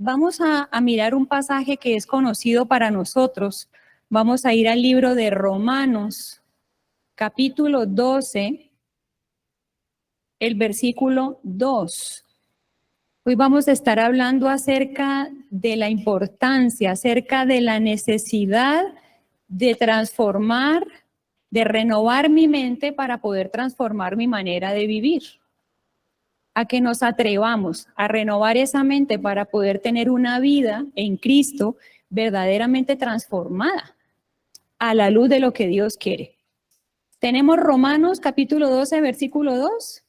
vamos a mirar un pasaje que es conocido para nosotros. Vamos a ir al libro de Romanos, capítulo 12, el versículo 2. Hoy vamos a estar hablando acerca de la importancia, acerca de la necesidad de transformar, de renovar mi mente para poder transformar mi manera de vivir. A que nos atrevamos a renovar esa mente para poder tener una vida en Cristo verdaderamente transformada a la luz de lo que Dios quiere. Tenemos Romanos capítulo 12, versículo 2.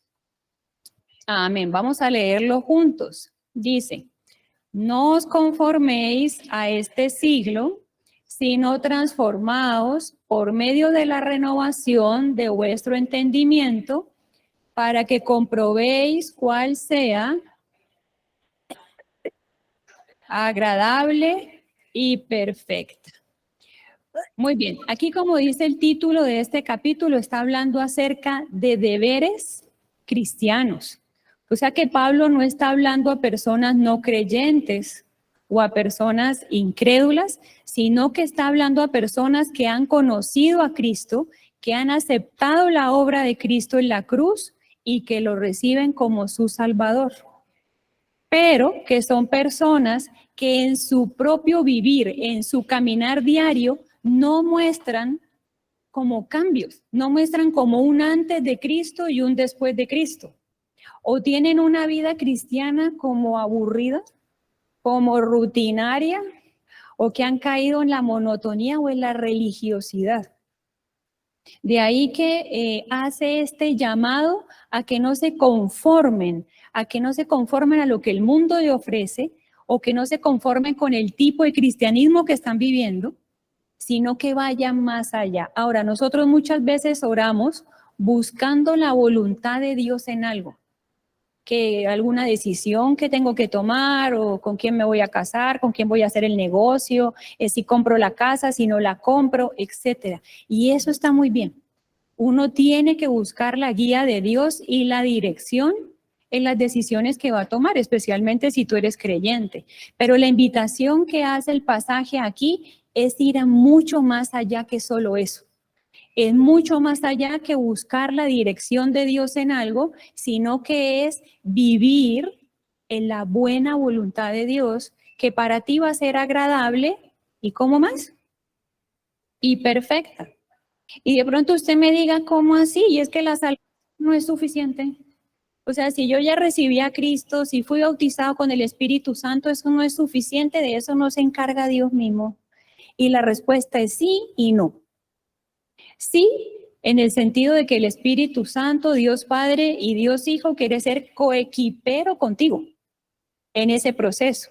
Amén. Vamos a leerlo juntos. Dice, no os conforméis a este siglo, sino transformaos por medio de la renovación de vuestro entendimiento, para que comprobéis cuál sea agradable y perfecta. Muy bien, aquí como dice el título de este capítulo, está hablando acerca de deberes cristianos. O sea que Pablo no está hablando a personas no creyentes o a personas incrédulas, sino que está hablando a personas que han conocido a Cristo, que han aceptado la obra de Cristo en la cruz y que lo reciben como su Salvador. Pero que son personas que en su propio vivir, en su caminar diario, no muestran como cambios, no muestran como un antes de Cristo y un después de Cristo. O tienen una vida cristiana como aburrida, como rutinaria, o que han caído en la monotonía o en la religiosidad. De ahí que hace este llamado a que no se conformen, a que no se conformen a lo que el mundo le ofrece, o que no se conformen con el tipo de cristianismo que están viviendo, sino que vayan más allá. Ahora, nosotros muchas veces oramos buscando la voluntad de Dios en algo, que alguna decisión que tengo que tomar, o con quién me voy a casar, con quién voy a hacer el negocio, si compro la casa, si no la compro, etcétera. Y eso está muy bien. Uno tiene que buscar la guía de Dios y la dirección en las decisiones que va a tomar, especialmente si tú eres creyente. Pero la invitación que hace el pasaje aquí es ir a mucho más allá que solo eso. Es mucho más allá que buscar la dirección de Dios en algo, sino que es vivir en la buena voluntad de Dios, que para ti va a ser agradable y ¿cómo más? Y perfecta. Y de pronto usted me diga, ¿cómo así? Y es que la salvación no es suficiente. O sea, si yo ya recibí a Cristo, si fui bautizado con el Espíritu Santo, eso no es suficiente, de eso no se encarga Dios mismo. Y la respuesta es sí y no. Sí, en el sentido de que el Espíritu Santo, Dios Padre y Dios Hijo quiere ser coequipero contigo en ese proceso.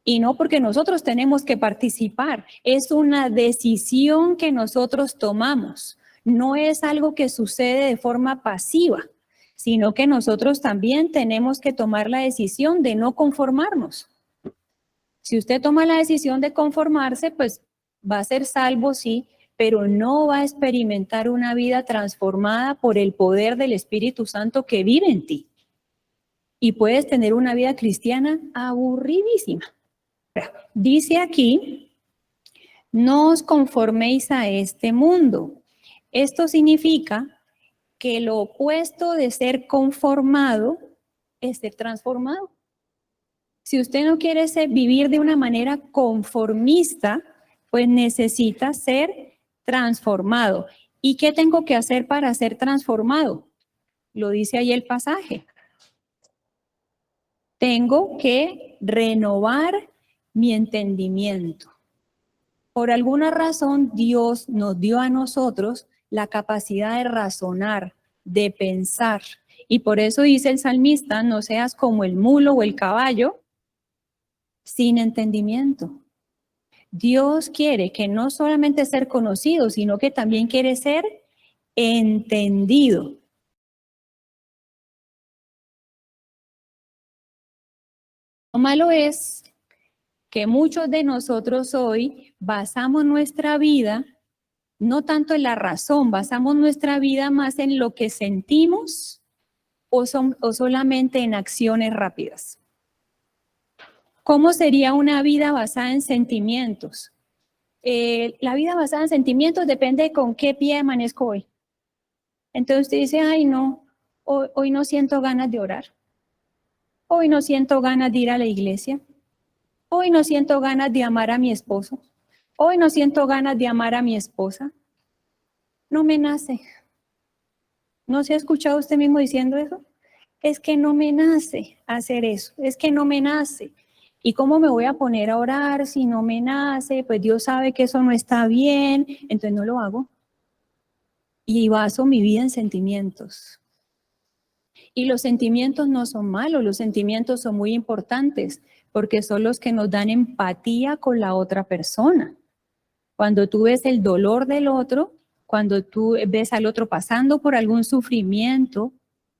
Y no porque nosotros tenemos que participar, es una decisión que nosotros tomamos. No es algo que sucede de forma pasiva, sino que nosotros también tenemos que tomar la decisión de no conformarnos. Si usted toma la decisión de conformarse, pues va a ser salvo, sí, pero no va a experimentar una vida transformada por el poder del Espíritu Santo que vive en ti. Y puedes tener una vida cristiana aburridísima. Dice aquí, no os conforméis a este mundo. Esto significa que lo opuesto de ser conformado es ser transformado. Si usted no quiere vivir de una manera conformista, pues necesita ser transformado. ¿Y qué tengo que hacer para ser transformado? Lo dice ahí el pasaje. Tengo que renovar mi entendimiento. Por alguna razón, Dios nos dio a nosotros la capacidad de razonar, de pensar. Y por eso dice el salmista, no seas como el mulo o el caballo sin entendimiento. Dios quiere que no solamente ser conocido, sino que también quiere ser entendido. Lo malo es que muchos de nosotros hoy basamos nuestra vida no tanto en la razón, basamos nuestra vida más en lo que sentimos o solamente en acciones rápidas. ¿Cómo sería una vida basada en sentimientos? La vida basada en sentimientos depende de con qué pie amanezco hoy. Entonces usted dice, ay no, hoy no siento ganas de orar. Hoy no siento ganas de ir a la iglesia. Hoy no siento ganas de amar a mi esposo. Hoy no siento ganas de amar a mi esposa. No me nace. ¿No se ha escuchado usted mismo diciendo eso? Es que no me nace hacer eso. Es que no me nace. ¿Y cómo me voy a poner a orar si no me nace? Pues Dios sabe que eso no está bien, entonces no lo hago. Y baso mi vida en sentimientos. Y los sentimientos no son malos, los sentimientos son muy importantes porque son los que nos dan empatía con la otra persona. Cuando tú ves el dolor del otro, cuando tú ves al otro pasando por algún sufrimiento,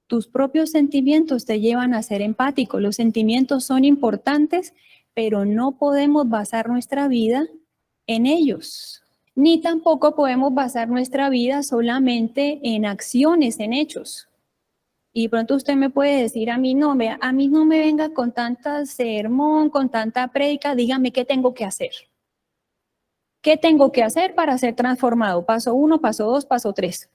tus propios sentimientos te llevan a ser empático. Los sentimientos son importantes, pero no podemos basar nuestra vida en ellos. Ni tampoco podemos basar nuestra vida solamente en acciones, en hechos. Y pronto usted me puede decir, a mí no me venga con tanta sermón, con tanta prédica, dígame qué tengo que hacer. ¿Qué tengo que hacer para ser transformado? Paso 1, paso 2, paso 3.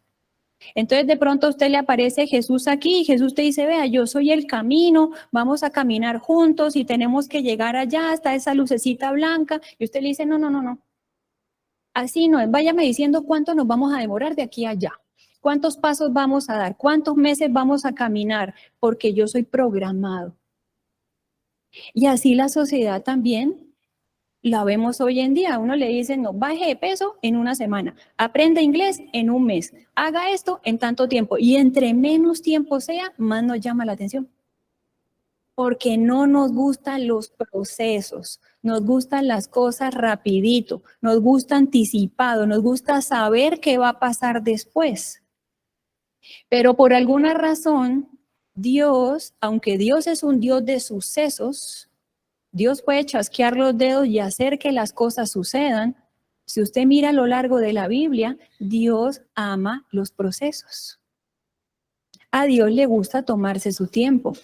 Entonces de pronto a usted le aparece Jesús aquí y Jesús te dice, vea, yo soy el camino, vamos a caminar juntos y tenemos que llegar allá hasta esa lucecita blanca. Y usted le dice, no. Así no es, váyame diciendo cuánto nos vamos a demorar de aquí a allá. ¿Cuántos pasos vamos a dar? ¿Cuántos meses vamos a caminar? Porque yo soy programado. Y así la sociedad también la vemos hoy en día. Uno le dice, no, baje de peso en una semana, aprenda inglés en un mes, haga esto en tanto tiempo. Y entre menos tiempo sea, más nos llama la atención. Porque no nos gustan los procesos, nos gustan las cosas rapidito, nos gusta anticipado, nos gusta saber qué va a pasar después. Pero por alguna razón, Dios, aunque Dios es un Dios de sucesos, Dios puede chasquear los dedos y hacer que las cosas sucedan. Si usted mira a lo largo de la Biblia, Dios ama los procesos. A Dios le gusta tomarse su tiempo.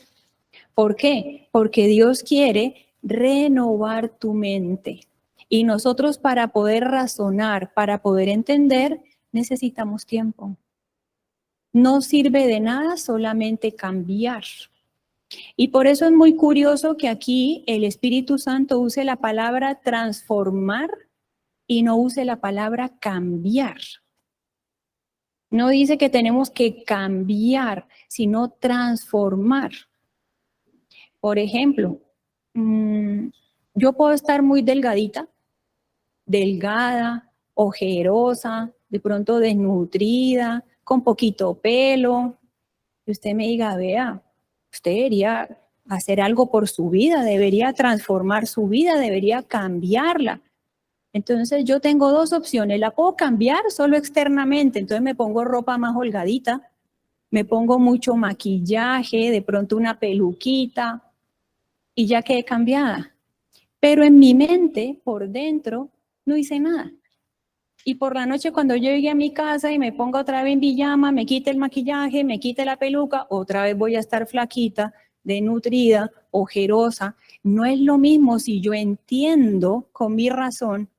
¿Por qué? Porque Dios quiere renovar tu mente. Y nosotros para poder razonar, para poder entender, necesitamos tiempo. No sirve de nada solamente cambiar. Y por eso es muy curioso que aquí el Espíritu Santo use la palabra transformar y no use la palabra cambiar. No dice que tenemos que cambiar, sino transformar. Por ejemplo, yo puedo estar muy delgadita, delgada, ojerosa, de pronto desnutrida, con poquito pelo, y usted me diga, vea, usted debería hacer algo por su vida, debería transformar su vida, debería cambiarla. Entonces yo tengo dos opciones, la puedo cambiar solo externamente, entonces me pongo ropa más holgadita, me pongo mucho maquillaje, de pronto una peluquita y ya quedé cambiada. Pero en mi mente, por dentro, no hice nada. Y por la noche cuando yo llegue a mi casa y me ponga otra vez en pijama, me quite el maquillaje, me quite la peluca, otra vez voy a estar flaquita, desnutrida, ojerosa. No es lo mismo si yo entiendo con mi razón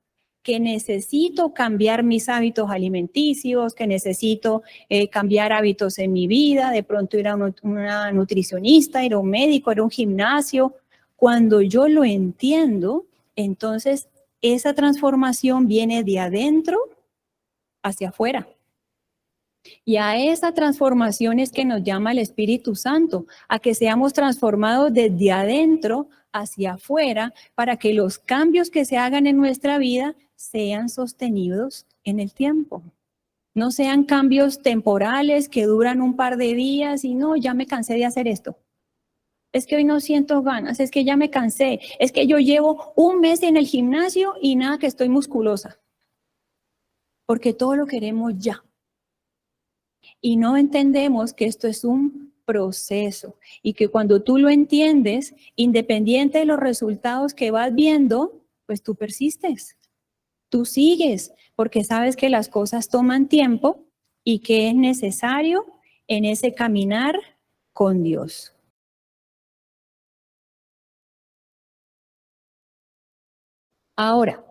que necesito cambiar mis hábitos alimenticios, que necesito cambiar hábitos en mi vida, de pronto ir a una nutricionista, ir a un médico, ir a un gimnasio. Cuando yo lo entiendo, entonces esa transformación viene de adentro hacia afuera. Y a esa transformación es que nos llama el Espíritu Santo, a que seamos transformados desde adentro hacia afuera para que los cambios que se hagan en nuestra vida sean sostenidos en el tiempo. No sean cambios temporales que duran un par de días y no, ya me cansé de hacer esto. Es que hoy no siento ganas, es que ya me cansé, es que yo llevo un mes en el gimnasio y nada que estoy musculosa. Porque todo lo queremos ya. Y no entendemos que esto es un proceso y que cuando tú lo entiendes, independiente de los resultados que vas viendo, pues tú persistes, tú sigues, porque sabes que las cosas toman tiempo y que es necesario en ese caminar con Dios. Ahora,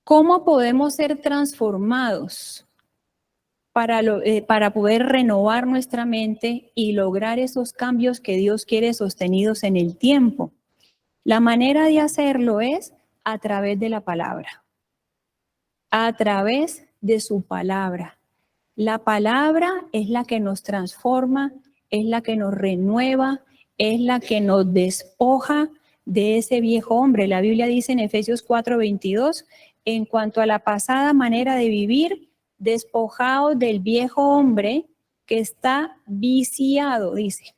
¿cómo podemos ser transformados para poder renovar nuestra mente y lograr esos cambios que Dios quiere sostenidos en el tiempo? La manera de hacerlo es a través de la palabra, a través de su palabra. La palabra es la que nos transforma, es la que nos renueva, es la que nos despoja de ese viejo hombre. La Biblia dice en Efesios 4:22, en cuanto a la pasada manera de vivir, despojaos del viejo hombre que está viciado, dice,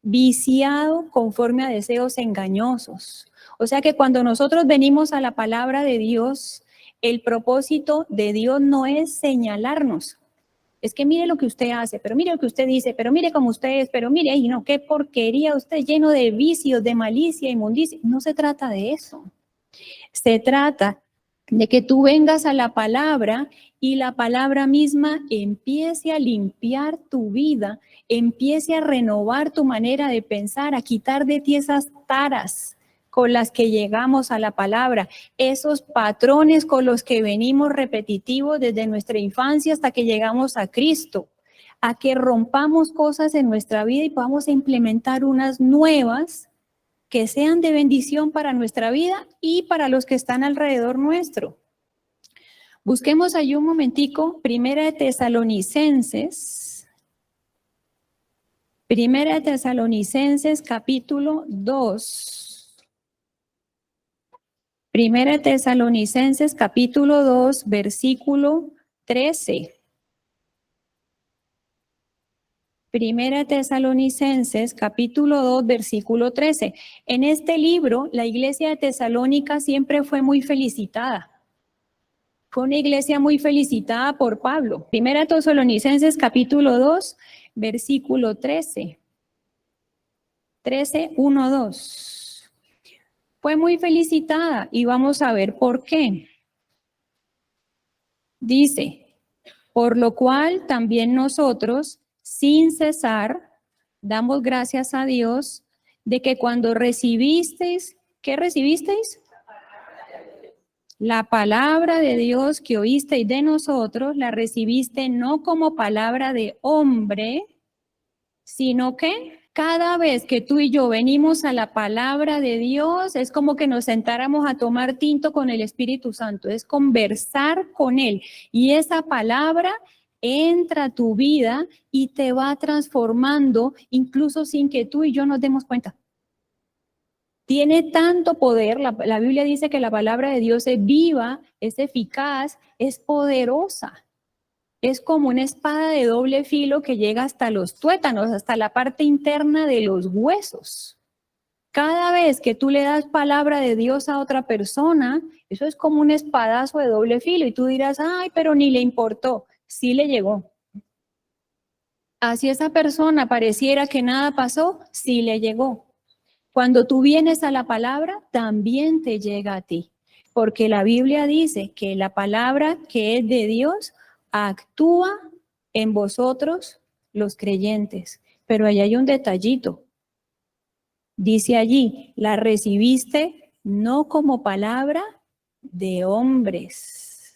viciado conforme a deseos engañosos. O sea que cuando nosotros venimos a la palabra de Dios, el propósito de Dios no es señalarnos. Es que mire lo que usted hace, pero mire lo que usted dice, pero mire cómo usted es, pero mire, ay, no, qué porquería, usted lleno de vicios, de malicia, inmundicia. No se trata de eso. Se trata de que tú vengas a la palabra y la palabra misma empiece a limpiar tu vida, empiece a renovar tu manera de pensar, a quitar de ti esas taras con las que llegamos a la palabra, esos patrones con los que venimos repetitivos desde nuestra infancia hasta que llegamos a Cristo, a que rompamos cosas en nuestra vida y podamos implementar unas nuevas que sean de bendición para nuestra vida y para los que están alrededor nuestro. Busquemos ahí un momentico, Primera de Tesalonicenses capítulo 2. Primera de Tesalonicenses capítulo 2, versículo 13. Primera de Tesalonicenses, capítulo 2, versículo 13. En este libro, la iglesia de Tesalónica siempre fue muy felicitada. Fue una iglesia muy felicitada por Pablo. Primera de Tesalonicenses, capítulo 2, versículo 13. 13, 1, 2. Fue muy felicitada y vamos a ver por qué. Dice, por lo cual también nosotros, sin cesar, damos gracias a Dios de que cuando recibisteis, ¿qué recibisteis? La palabra de Dios que oísteis de nosotros, la recibiste no como palabra de hombre, sino que cada vez que tú y yo venimos a la palabra de Dios, es como que nos sentáramos a tomar tinto con el Espíritu Santo, es conversar con Él. Y esa palabra entra a tu vida y te va transformando, incluso sin que tú y yo nos demos cuenta. Tiene tanto poder, la Biblia dice que la palabra de Dios es viva, es eficaz, es poderosa. Es como una espada de doble filo que llega hasta los tuétanos, hasta la parte interna de los huesos. Cada vez que tú le das palabra de Dios a otra persona, eso es como un espadazo de doble filo y tú dirás, ay, pero ni le importó. Sí le llegó. Así esa persona pareciera que nada pasó, sí le llegó. Cuando tú vienes a la palabra, también te llega a ti, porque la Biblia dice que la palabra que es de Dios actúa en vosotros los creyentes. Pero ahí hay un detallito. Dice allí, la recibiste no como palabra de hombres.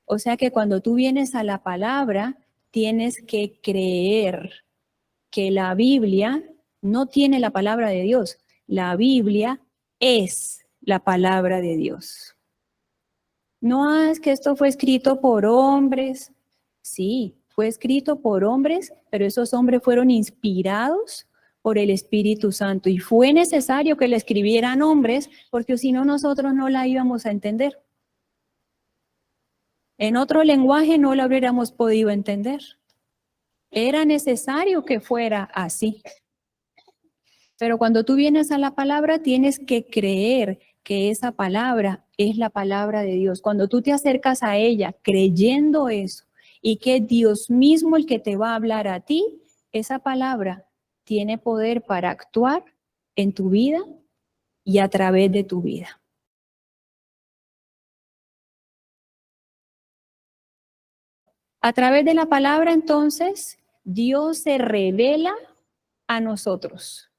O sea que cuando tú vienes a la palabra, tienes que creer que la Biblia no tiene la palabra de Dios. La Biblia es la palabra de Dios. No es que esto fue escrito por hombres. Sí, fue escrito por hombres, pero esos hombres fueron inspirados por el Espíritu Santo y fue necesario que le escribieran hombres porque si no nosotros no la íbamos a entender. En otro lenguaje no la hubiéramos podido entender. Era necesario que fuera así. Pero cuando tú vienes a la palabra, tienes que creer que esa palabra es la palabra de Dios. Cuando tú te acercas a ella creyendo eso y que Dios mismo el que te va a hablar a ti, esa palabra tiene poder para actuar en tu vida y a través de tu vida. A través de la palabra, entonces, Dios se revela a nosotros.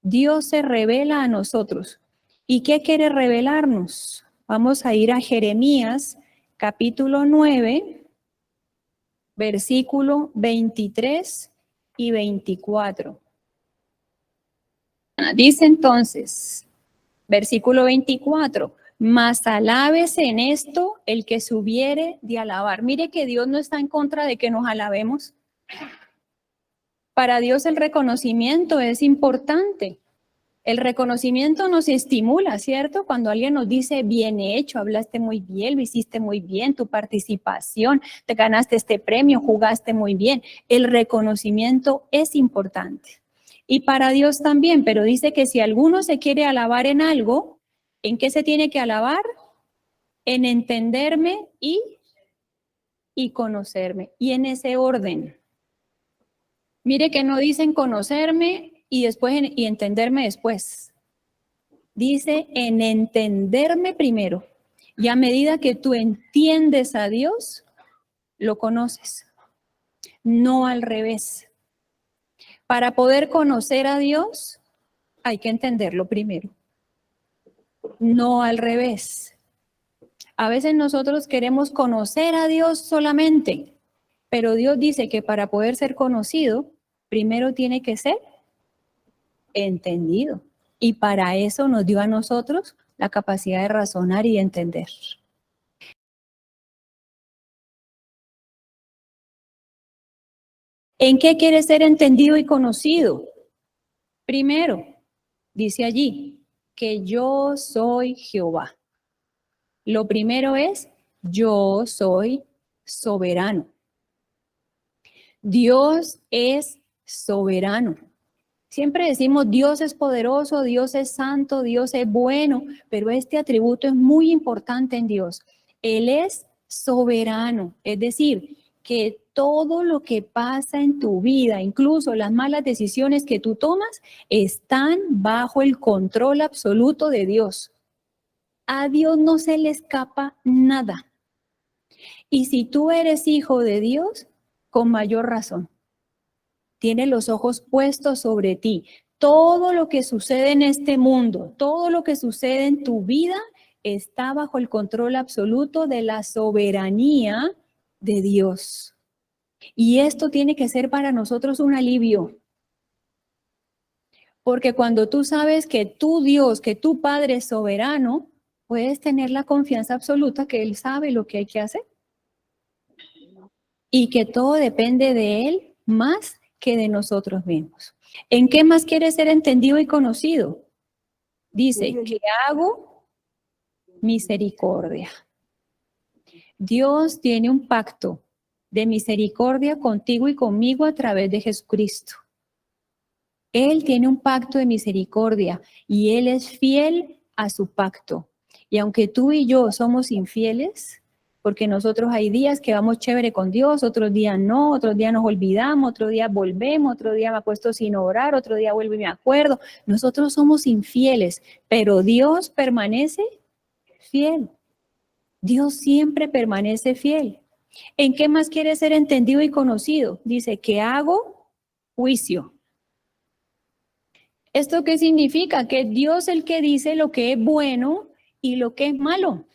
Dios se revela a nosotros. ¿Y qué quiere revelarnos? Vamos a ir a Jeremías, capítulo 9, versículo 23 y 24. Dice entonces, versículo 24, mas alabes en esto el que se hubiere de alabar. Mire que Dios no está en contra de que nos alabemos. Para Dios el reconocimiento es importante. El reconocimiento nos estimula, ¿cierto? Cuando alguien nos dice, bien hecho, hablaste muy bien, lo hiciste muy bien, tu participación, te ganaste este premio, jugaste muy bien. El reconocimiento es importante. Y para Dios también, pero dice que si alguno se quiere alabar en algo, ¿en qué se tiene que alabar? En entenderme y conocerme. Y en ese orden. Mire que no dicen conocerme y después y entenderme después. Dice en entenderme primero. Y a medida que tú entiendes a Dios, lo conoces. No al revés. Para poder conocer a Dios, hay que entenderlo primero. No al revés. A veces nosotros queremos conocer a Dios solamente, pero Dios dice que para poder ser conocido, primero tiene que ser entendido. Y para eso nos dio a nosotros la capacidad de razonar y de entender. ¿En qué quiere ser entendido y conocido? Primero, dice allí, que yo soy Jehová. Lo primero es, yo soy soberano. Dios es soberano. Siempre decimos Dios es poderoso, Dios es santo, Dios es bueno, pero este atributo es muy importante en Dios. Él es soberano, es decir, que todo lo que pasa en tu vida, incluso las malas decisiones que tú tomas, están bajo el control absoluto de Dios. A Dios no se le escapa nada. Y si tú eres hijo de Dios, con mayor razón. Tiene los ojos puestos sobre ti. Todo lo que sucede en este mundo, todo lo que sucede en tu vida está bajo el control absoluto de la soberanía de Dios. Y esto tiene que ser para nosotros un alivio. Porque cuando tú sabes que tu Dios, que tu Padre es soberano, puedes tener la confianza absoluta que Él sabe lo que hay que hacer. Y que todo depende de Él más que de nosotros mismos. ¿En qué más quiere ser entendido y conocido? Dice, que hago misericordia. Dios tiene un pacto de misericordia contigo y conmigo a través de Jesucristo. Él tiene un pacto de misericordia y Él es fiel a su pacto. Y aunque tú y yo somos infieles, porque nosotros hay días que vamos chévere con Dios, otros días no, otros días nos olvidamos, otro día volvemos, otro día me acuesto sin orar, otro día vuelvo y me acuerdo. Nosotros somos infieles, pero Dios permanece fiel. Dios siempre permanece fiel. ¿En qué más quiere ser entendido y conocido? Dice que hago juicio. ¿Esto qué significa? Que Dios es el que dice lo que es bueno y lo que es malo.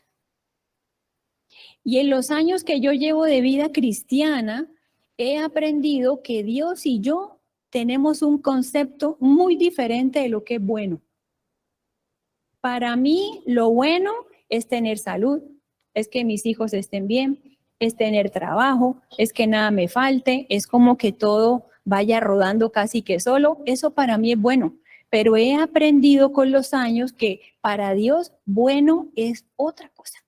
Y en los años que yo llevo de vida cristiana, he aprendido que Dios y yo tenemos un concepto muy diferente de lo que es bueno. Para mí, lo bueno es tener salud, es que mis hijos estén bien, es tener trabajo, es que nada me falte, es como que todo vaya rodando casi que solo. Eso para mí es bueno. Pero he aprendido con los años que para Dios bueno es otra cosa.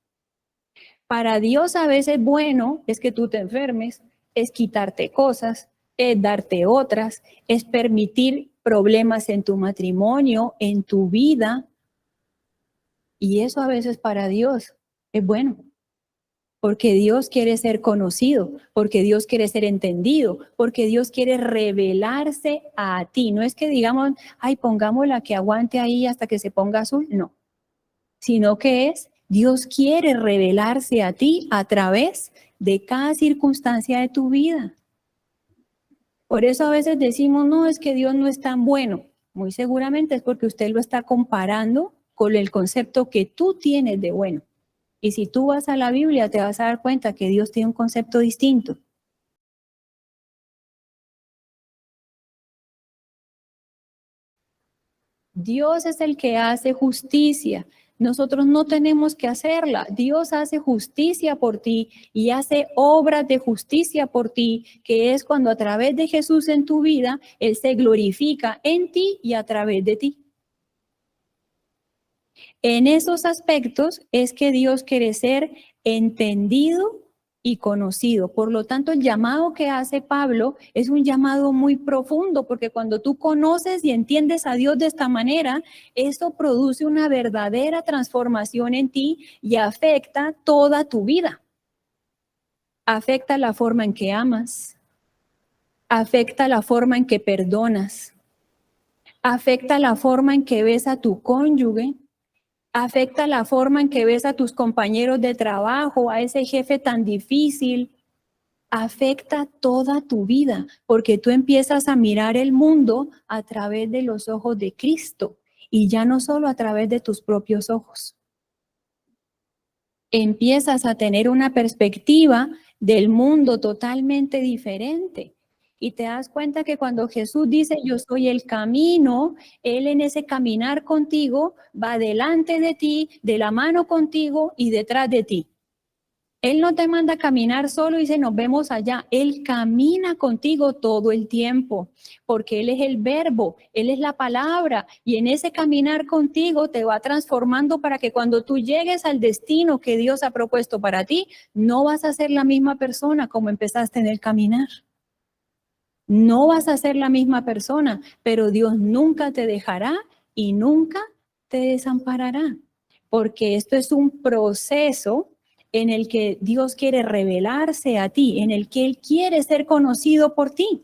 Para Dios a veces bueno es que tú te enfermes, es quitarte cosas, es darte otras, es permitir problemas en tu matrimonio, en tu vida. Y eso a veces para Dios es bueno. Porque Dios quiere ser conocido, porque Dios quiere ser entendido, porque Dios quiere revelarse a ti. No es que digamos, ay, pongámosla que aguante ahí hasta que se ponga azul. No. Sino que es, Dios quiere revelarse a ti a través de cada circunstancia de tu vida. Por eso a veces decimos, no, es que Dios no es tan bueno. Muy seguramente es porque usted lo está comparando con el concepto que tú tienes de bueno. Y si tú vas a la Biblia, te vas a dar cuenta que Dios tiene un concepto distinto. Dios es el que hace justicia. Nosotros no tenemos que hacerla. Dios hace justicia por ti y hace obras de justicia por ti, que es cuando a través de Jesús en tu vida, Él se glorifica en ti y a través de ti. En esos aspectos es que Dios quiere ser entendido y conocido. Por lo tanto, el llamado que hace Pablo es un llamado muy profundo, porque cuando tú conoces y entiendes a Dios de esta manera, eso produce una verdadera transformación en ti y afecta toda tu vida. Afecta la forma en que amas, afecta la forma en que perdonas, afecta la forma en que ves a tu cónyuge, afecta la forma en que ves a tus compañeros de trabajo, a ese jefe tan difícil, afecta toda tu vida, porque tú empiezas a mirar el mundo a través de los ojos de Cristo y ya no solo a través de tus propios ojos. Empiezas a tener una perspectiva del mundo totalmente diferente. Y te das cuenta que cuando Jesús dice, yo soy el camino, Él en ese caminar contigo va delante de ti, de la mano contigo y detrás de ti. Él no te manda a caminar solo y dice, nos vemos allá. Él camina contigo todo el tiempo, porque Él es el verbo, Él es la palabra, y en ese caminar contigo te va transformando para que cuando tú llegues al destino que Dios ha propuesto para ti, no vas a ser la misma persona como empezaste en el caminar. No vas a ser la misma persona, pero Dios nunca te dejará y nunca te desamparará, porque esto es un proceso en el que Dios quiere revelarse a ti, en el que Él quiere ser conocido por ti.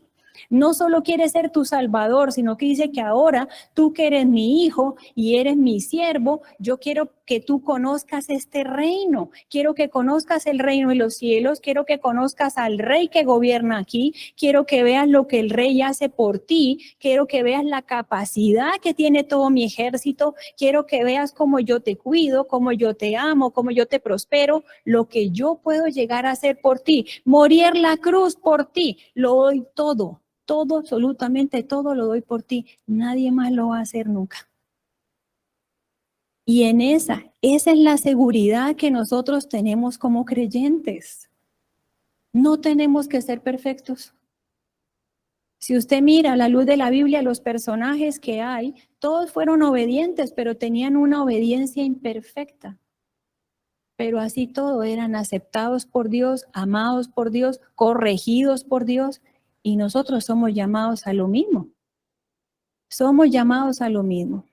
No solo quiere ser tu salvador, sino que dice que ahora tú que eres mi hijo y eres mi siervo, yo quiero que tú conozcas este reino, quiero que conozcas el reino de los cielos, quiero que conozcas al rey que gobierna aquí, quiero que veas lo que el rey hace por ti, quiero que veas la capacidad que tiene todo mi ejército, quiero que veas cómo yo te cuido, cómo yo te amo, cómo yo te prospero, lo que yo puedo llegar a hacer por ti, morir la cruz por ti, lo doy todo. Todo, absolutamente todo lo doy por ti. Nadie más lo va a hacer nunca. Y en esa es la seguridad que nosotros tenemos como creyentes. No tenemos que ser perfectos. Si usted mira a la luz de la Biblia, los personajes que hay, todos fueron obedientes, pero tenían una obediencia imperfecta. Pero así todo eran aceptados por Dios, amados por Dios, corregidos por Dios. Y nosotros somos llamados a lo mismo. Somos llamados a lo mismo.